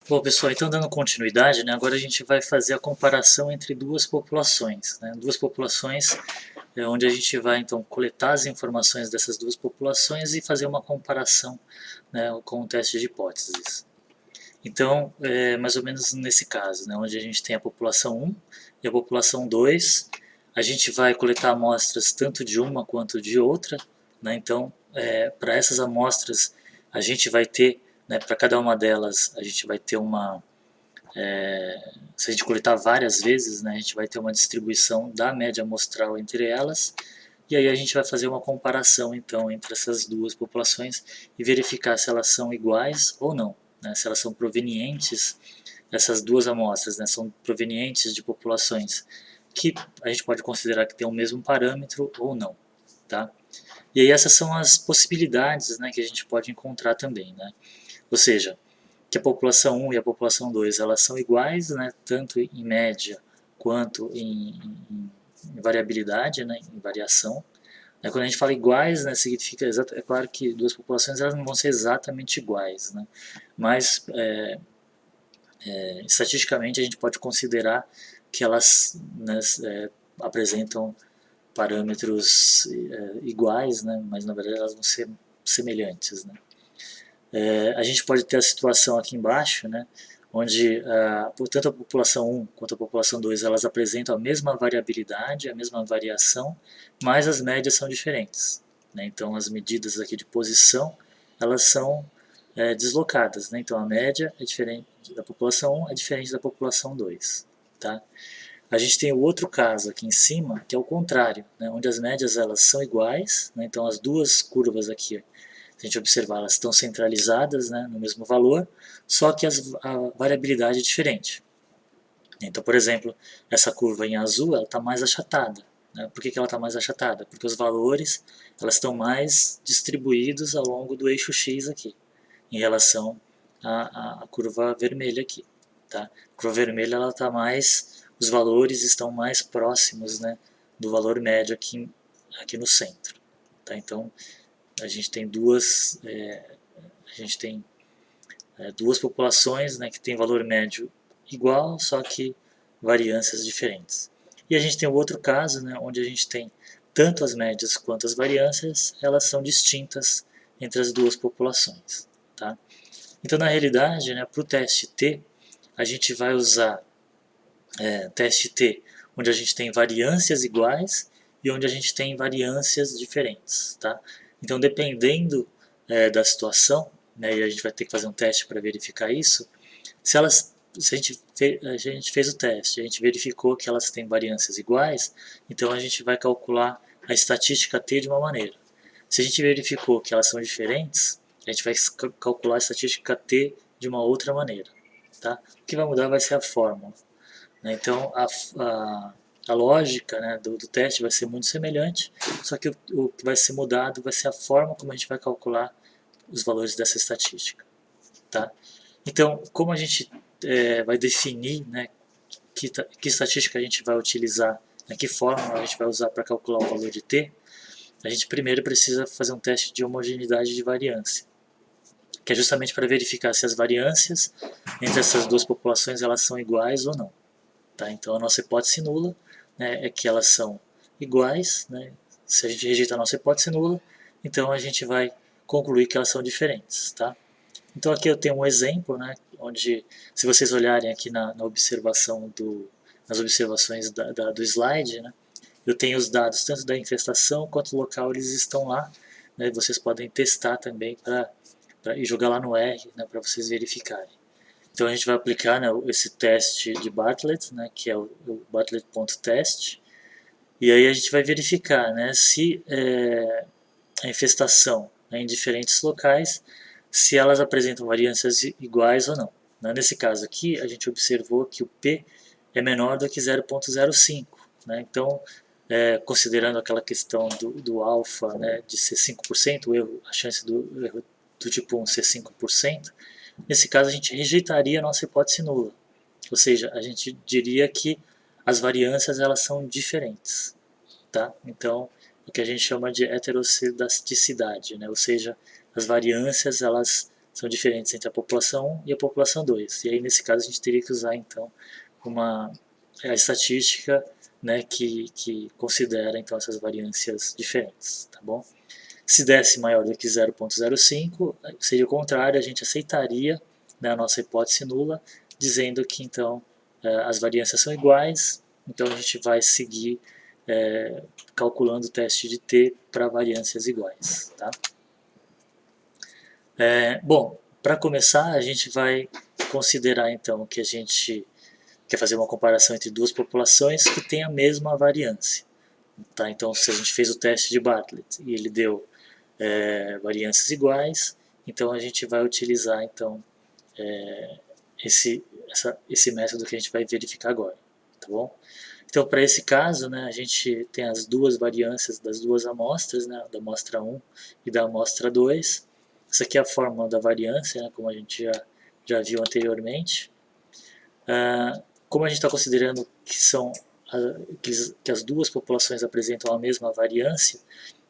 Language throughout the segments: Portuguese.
Bom, pessoal, então dando continuidade, né, agora a gente vai fazer a comparação entre duas populações. Né, duas populações onde a gente vai então coletar as informações dessas duas populações e fazer uma comparação, né, com o teste de hipóteses. Então, mais ou menos nesse caso, né, onde a gente tem a população 1 e a população 2, a gente vai coletar amostras tanto de uma quanto de outra. Né, então, para essas amostras, a gente vai ter, né, para cada uma delas, a gente vai ter uma se a gente coletar várias vezes, né, a gente vai ter uma distribuição da média amostral entre elas, e aí a gente vai fazer uma comparação então entre essas duas populações e verificar se elas são iguais ou não, né, se elas são provenientes, essas duas amostras, né, são provenientes de populações que a gente pode considerar que tem o mesmo parâmetro ou não, tá? E aí essas são as possibilidades, né, que a gente pode encontrar também, né? Ou seja, que a população 1 e a população 2 elas são iguais, né, tanto em média quanto em variabilidade, né, em variação. Quando a gente fala iguais, né, significa é claro que duas populações elas não vão ser exatamente iguais, né, mas estatisticamente a gente pode considerar que elas, né, apresentam parâmetros iguais, né, mas na verdade elas vão ser semelhantes, né. A gente pode ter a situação aqui embaixo, né, onde tanto a população 1 quanto a população 2 elas apresentam a mesma variabilidade, a mesma variação, mas as médias são diferentes. Né? Então as medidas aqui de posição elas são deslocadas. Né? Então a média é diferente da população 1, é diferente da população 2. Tá? A gente tem o outro caso aqui em cima, que é o contrário, né? Onde as médias elas são iguais, né? Então as duas curvas aqui, se a gente observar, elas estão centralizadas, né, no mesmo valor, só que a variabilidade é diferente. Então, por exemplo, essa curva em azul ela está mais achatada. Né? Por que ela está mais achatada? Porque os valores elas estão mais distribuídos ao longo do eixo X aqui, em relação à curva vermelha aqui. Tá? A curva vermelha ela está mais, os valores estão mais próximos, né, do valor médio aqui no centro. Tá? Então, a gente tem duas populações, né, que têm valor médio igual, só que variâncias diferentes. E a gente tem o outro caso, né, onde a gente tem tanto as médias quanto as variâncias, elas são distintas entre as duas populações. Tá? Então, na realidade, né, para o teste T, a gente vai usar teste T, onde a gente tem variâncias iguais e onde a gente tem variâncias diferentes. Tá? Então, dependendo da situação, né, e a gente vai ter que fazer um teste para verificar isso, se a gente fez o teste, a gente verificou que elas têm variâncias iguais, então a gente vai calcular a estatística T de uma maneira. Se a gente verificou que elas são diferentes, a gente vai calcular a estatística T de uma outra maneira. Tá? O que vai mudar vai ser a fórmula. Né? Então, a lógica, né, do teste vai ser muito semelhante, só que o que vai ser mudado vai ser a forma como a gente vai calcular os valores dessa estatística. Tá? Então, como a gente vai definir, né, que estatística a gente vai utilizar, né, que forma a gente vai usar para calcular o valor de t, a gente primeiro precisa fazer um teste de homogeneidade de variância, que é justamente para verificar se as variâncias entre essas duas populações elas são iguais ou não. Tá? Então, a nossa hipótese nula, né, é que elas são iguais. Né? Se a gente rejeitar a nossa hipótese nula, então a gente vai concluir que elas são diferentes. Tá? Então aqui eu tenho um exemplo, né, onde, se vocês olharem aqui na observação nas observações do slide, né, eu tenho os dados tanto da infestação quanto local, eles estão lá. Né, vocês podem testar também e jogar lá no R, né, para vocês verificarem. Então a gente vai aplicar, né, esse teste de Bartlett, né, que é o Bartlett.test, e aí a gente vai verificar, né, se a infestação, né, em diferentes locais, se elas apresentam variâncias iguais ou não. Nesse caso aqui, a gente observou que o P é menor do que 0,05. Né? Então, considerando aquela questão do alfa, né, de ser 5%, a chance do erro do tipo 1 ser 5%, nesse caso a gente rejeitaria a nossa hipótese nula. Ou seja, a gente diria que as variâncias elas são diferentes. Tá? Então, o que a gente chama de heteroscedasticidade, né? Ou seja, as variâncias elas são diferentes entre a população 1 e a população 2. E aí, nesse caso, a gente teria que usar, então, a estatística, né, que considera, então, essas variâncias diferentes, tá bom? Se desse maior do que 0,05, seria o contrário, a gente aceitaria, né, a nossa hipótese nula, dizendo que, então, as variâncias são iguais, então a gente vai seguir calculando o teste de t para variâncias iguais, tá? Bom, para começar, a gente vai considerar, então, que a gente quer fazer uma comparação entre duas populações que têm a mesma variância. Tá? Então, se a gente fez o teste de Bartlett e ele deu variâncias iguais, então a gente vai utilizar, então, esse método que a gente vai verificar agora, tá bom? Então, para esse caso, né, a gente tem as duas variâncias das duas amostras, né, da amostra 1 e da amostra 2. Essa aqui é a fórmula da variância, né, como a gente já viu anteriormente. Como a gente está considerando que as duas populações apresentam a mesma variância,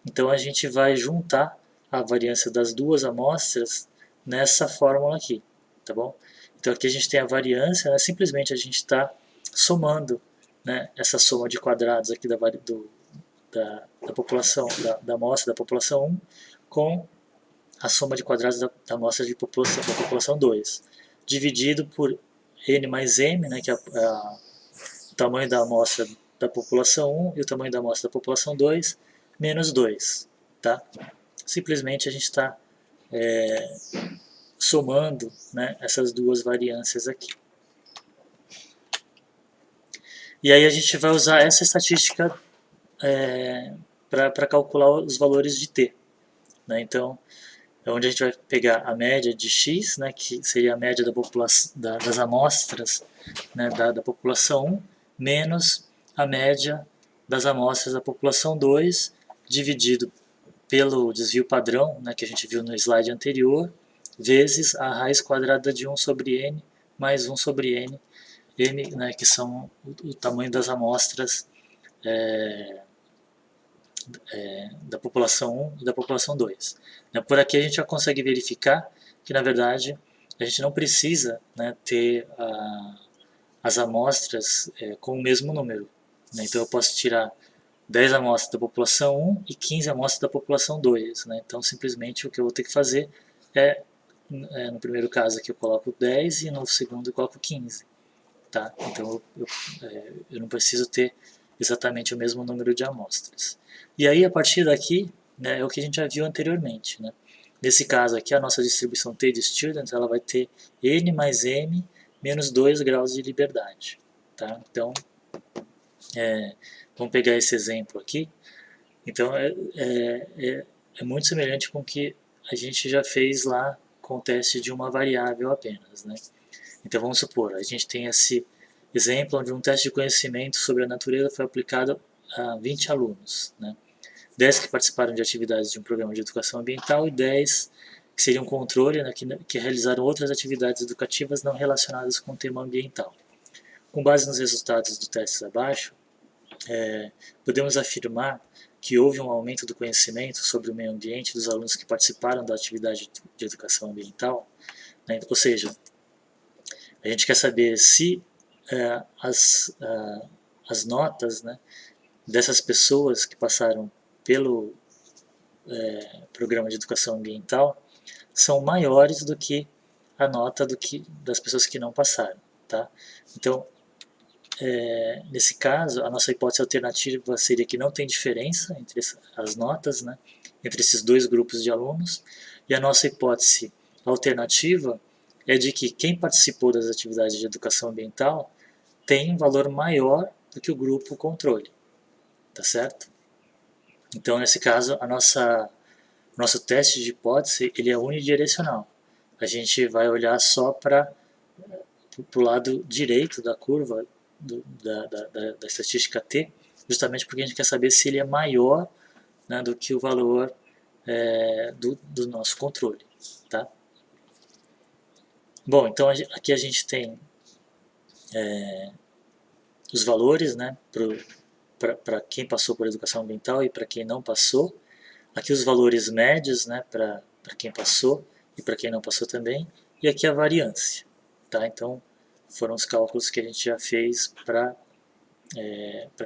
então a gente vai juntar a variância das duas amostras nessa fórmula aqui, tá bom? Então aqui a gente tem a variância, né, simplesmente a gente está somando, né, essa soma de quadrados aqui da população, da amostra da população 1 com a soma de quadrados da amostra da população 2, dividido por n mais m, né, que é o tamanho da amostra da população 1 e o tamanho da amostra da população 2, menos 2. Tá? Simplesmente a gente está somando, né, essas duas variâncias aqui. E aí a gente vai usar essa estatística para calcular os valores de t. Né? Então, é onde a gente vai pegar a média de x, né, que seria a média das amostras, né, da população 1, menos a média das amostras da população 2, dividido pelo desvio padrão, né, que a gente viu no slide anterior, vezes a raiz quadrada de 1 sobre n mais 1 sobre n, né, que são o tamanho das amostras da população 1 e da população 2. Por aqui a gente já consegue verificar que, na verdade, a gente não precisa, né, ter as amostras com o mesmo número. Né? Então eu posso tirar 10 amostras da população 1 e 15 amostras da população 2. Né? Então simplesmente o que eu vou ter que fazer no primeiro caso aqui eu coloco 10 e no segundo eu coloco 15. Tá? Então eu não preciso ter exatamente o mesmo número de amostras. E aí, a partir daqui, né, é o que a gente já viu anteriormente. Né? Nesse caso aqui, a nossa distribuição T de students ela vai ter n mais m menos 2 graus de liberdade. Tá? Então, vamos pegar esse exemplo aqui. Então, é muito semelhante com o que a gente já fez lá com o teste de uma variável apenas. Né? Então, vamos supor, a gente tem esse exemplo onde um teste de conhecimento sobre a natureza foi aplicado a 20 alunos. Né? 10 que participaram de atividades de um programa de educação ambiental e 10 que seriam controle, né, que realizaram outras atividades educativas não relacionadas com o tema ambiental. Com base nos resultados dos testes abaixo, podemos afirmar que houve um aumento do conhecimento sobre o meio ambiente dos alunos que participaram da atividade de educação ambiental. Né? Ou seja, a gente quer saber se as notas, né, dessas pessoas que passaram pelo programa de educação ambiental são maiores do que a nota das pessoas que não passaram. Tá? Então, nesse caso, a nossa hipótese alternativa seria que não tem diferença entre as notas, né, entre esses dois grupos de alunos, e a nossa hipótese alternativa é de que quem participou das atividades de educação ambiental tem um valor maior do que o grupo controle. Tá certo? Então, nesse caso, nosso teste de hipótese ele é unidirecional. A gente vai olhar só para o lado direito da curva da estatística T, justamente porque a gente quer saber se ele é maior, né, do que o valor do nosso controle. Tá? Bom, então aqui a gente tem os valores, né, para quem passou por educação ambiental e para quem não passou. Aqui os valores médios, né, para quem passou e para quem não passou também, e aqui a variância. Tá? Então, foram os cálculos que a gente já fez para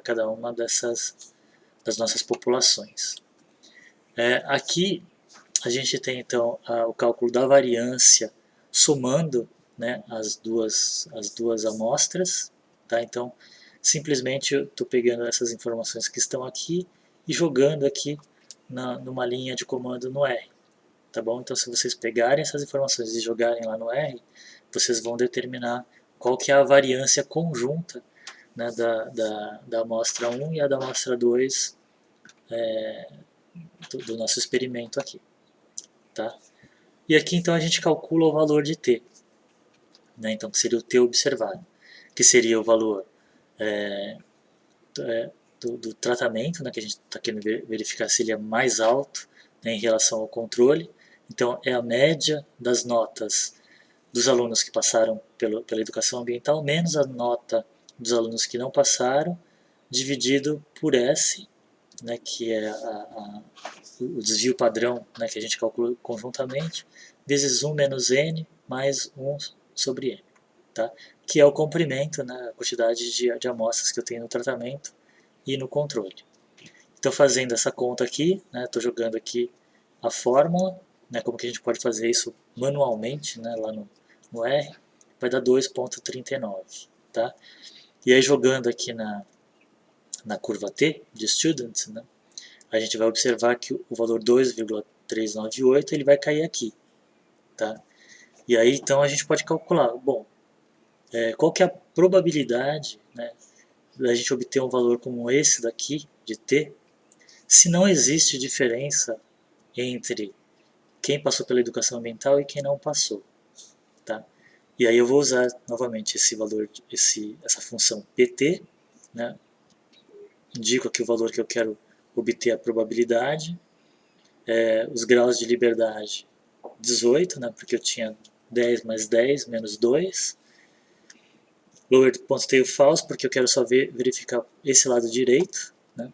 cada uma das nossas populações. Aqui a gente tem então o cálculo da variância somando, né, as duas amostras. Tá? Então, simplesmente eu estou pegando essas informações que estão aqui e jogando aqui numa linha de comando no R. Tá bom? Então, se vocês pegarem essas informações e jogarem lá no R, vocês vão determinar qual que é a variância conjunta, né, da amostra 1 e a da amostra 2 do nosso experimento aqui. Tá? E aqui então a gente calcula o valor de T, né? Então que seria o T observado, que seria o valor do tratamento, né, que a gente está querendo verificar se ele é mais alto, né, em relação ao controle. Então é a média das notas dos alunos que passaram pela educação ambiental, menos a nota dos alunos que não passaram, dividido por S, né, que é o desvio padrão, né, que a gente calcula conjuntamente, vezes 1 menos N mais 1 sobre N. Tá? Que é o comprimento, né, a quantidade de amostras que eu tenho no tratamento e no controle. Estou fazendo essa conta aqui, estou jogando aqui a fórmula, né, como que a gente pode fazer isso manualmente, né, lá no R, vai dar 2,39. Tá? E aí jogando aqui na curva T de students, né, a gente vai observar que o valor 2,398 ele vai cair aqui. Tá? E aí então a gente pode calcular, bom, qual que é a probabilidade, né, da gente obter um valor como esse daqui, de T, se não existe diferença entre quem passou pela educação ambiental e quem não passou. Tá? E aí eu vou usar novamente esse valor, essa função PT, né, indico aqui o valor que eu quero obter a probabilidade, os graus de liberdade 18, né, porque eu tinha 10 mais 10 menos 2, lower.tail false, porque eu quero só verificar esse lado direito, né,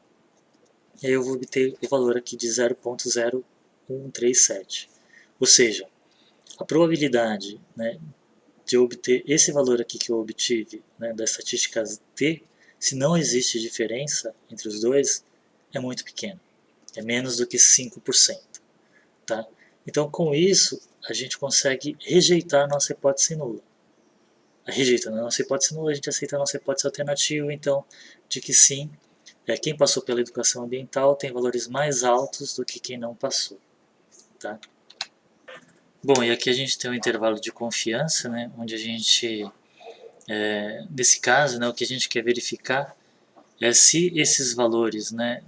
e aí eu vou obter o valor aqui de 0,0137. Ou seja, a probabilidade, né, de eu obter esse valor aqui que eu obtive, né, das estatísticas T, se não existe diferença entre os dois, é muito pequeno. É menos do que 5%. Tá? Então, com isso, a gente consegue rejeitar a nossa hipótese nula. Rejeitando a nossa hipótese nula, a gente aceita a nossa hipótese alternativa, então, de que sim, quem passou pela educação ambiental tem valores mais altos do que quem não passou. Tá? Bom, e aqui a gente tem um intervalo de confiança, né, onde a gente, nesse caso, né, o que a gente quer verificar é se esses valores, né,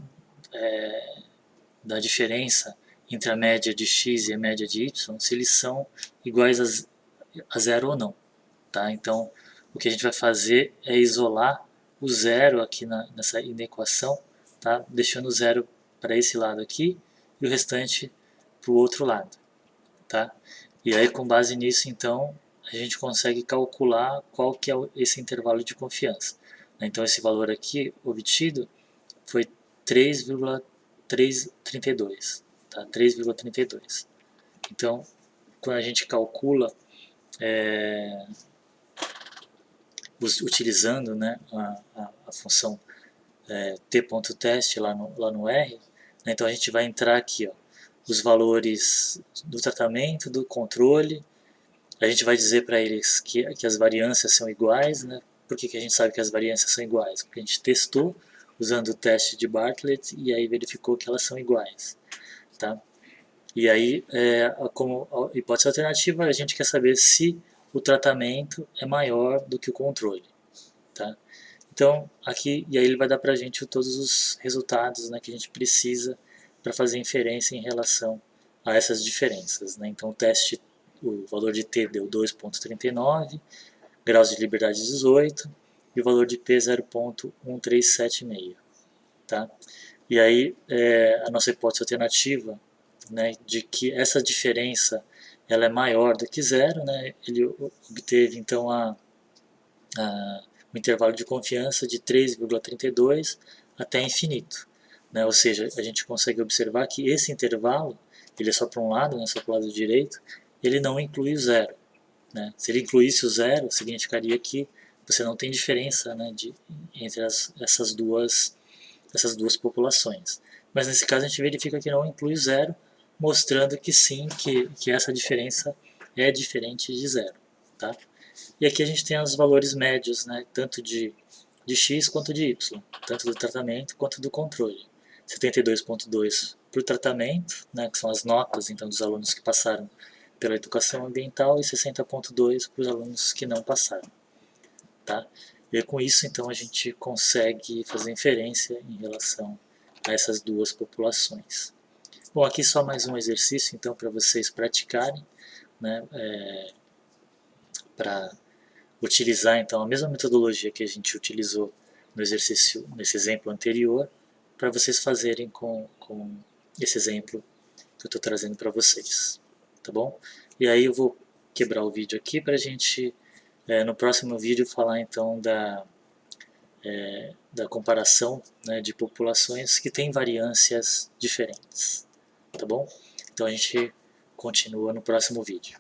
da diferença entre a média de x e a média de y, se eles são iguais a zero ou não. Tá? Então, o que a gente vai fazer é isolar o zero aqui nessa inequação, tá? Deixando o zero para esse lado aqui e o restante para o outro lado. Tá? E aí, com base nisso, então, a gente consegue calcular qual que é esse intervalo de confiança. Então, esse valor aqui obtido foi 3,332. Tá? 3,32. Então, quando a gente calcula, utilizando, né, a função t.test lá no R, né, então a gente vai entrar aqui, ó, os valores do tratamento, do controle, a gente vai dizer para eles que as variâncias são iguais, né? Por que a gente sabe que as variâncias são iguais? Porque a gente testou usando o teste de Bartlett e aí verificou que elas são iguais. Tá? E aí, como hipótese alternativa, a gente quer saber se o tratamento é maior do que o controle. Tá? Então, aqui, e aí ele vai dar para a gente todos os resultados, né, que a gente precisa para fazer inferência em relação a essas diferenças. Né? Então, o valor de T deu 2,39, graus de liberdade 18 e o valor de P 0,1376. Tá? E aí, a nossa hipótese alternativa, né, de que essa diferença ela é maior do que zero, né, ele obteve então um intervalo de confiança de 3,32 até infinito. Né, ou seja, a gente consegue observar que esse intervalo, ele é só para um lado, né, só para o lado direito, ele não inclui o zero, né? Se ele incluísse o zero, significaria que você não tem diferença, né, entre essas duas populações. Mas nesse caso a gente verifica que não inclui zero, mostrando que sim, que essa diferença é diferente de zero. Tá? E aqui a gente tem os valores médios, né, tanto de x quanto de y, tanto do tratamento quanto do controle. 72,2 para o tratamento, né, que são as notas então, dos alunos que passaram pela educação ambiental, e 60,2 para os alunos que não passaram. Tá? E com isso, então, a gente consegue fazer inferência em relação a essas duas populações. Bom, aqui só mais um exercício, então, para vocês praticarem, né, para utilizar, então, a mesma metodologia que a gente utilizou no exercício, nesse exemplo anterior, para vocês fazerem com esse exemplo que eu estou trazendo para vocês, tá bom? E aí eu vou quebrar o vídeo aqui para a gente, no próximo vídeo, falar então da comparação, né, de populações que têm variâncias diferentes, tá bom? Então a gente continua no próximo vídeo.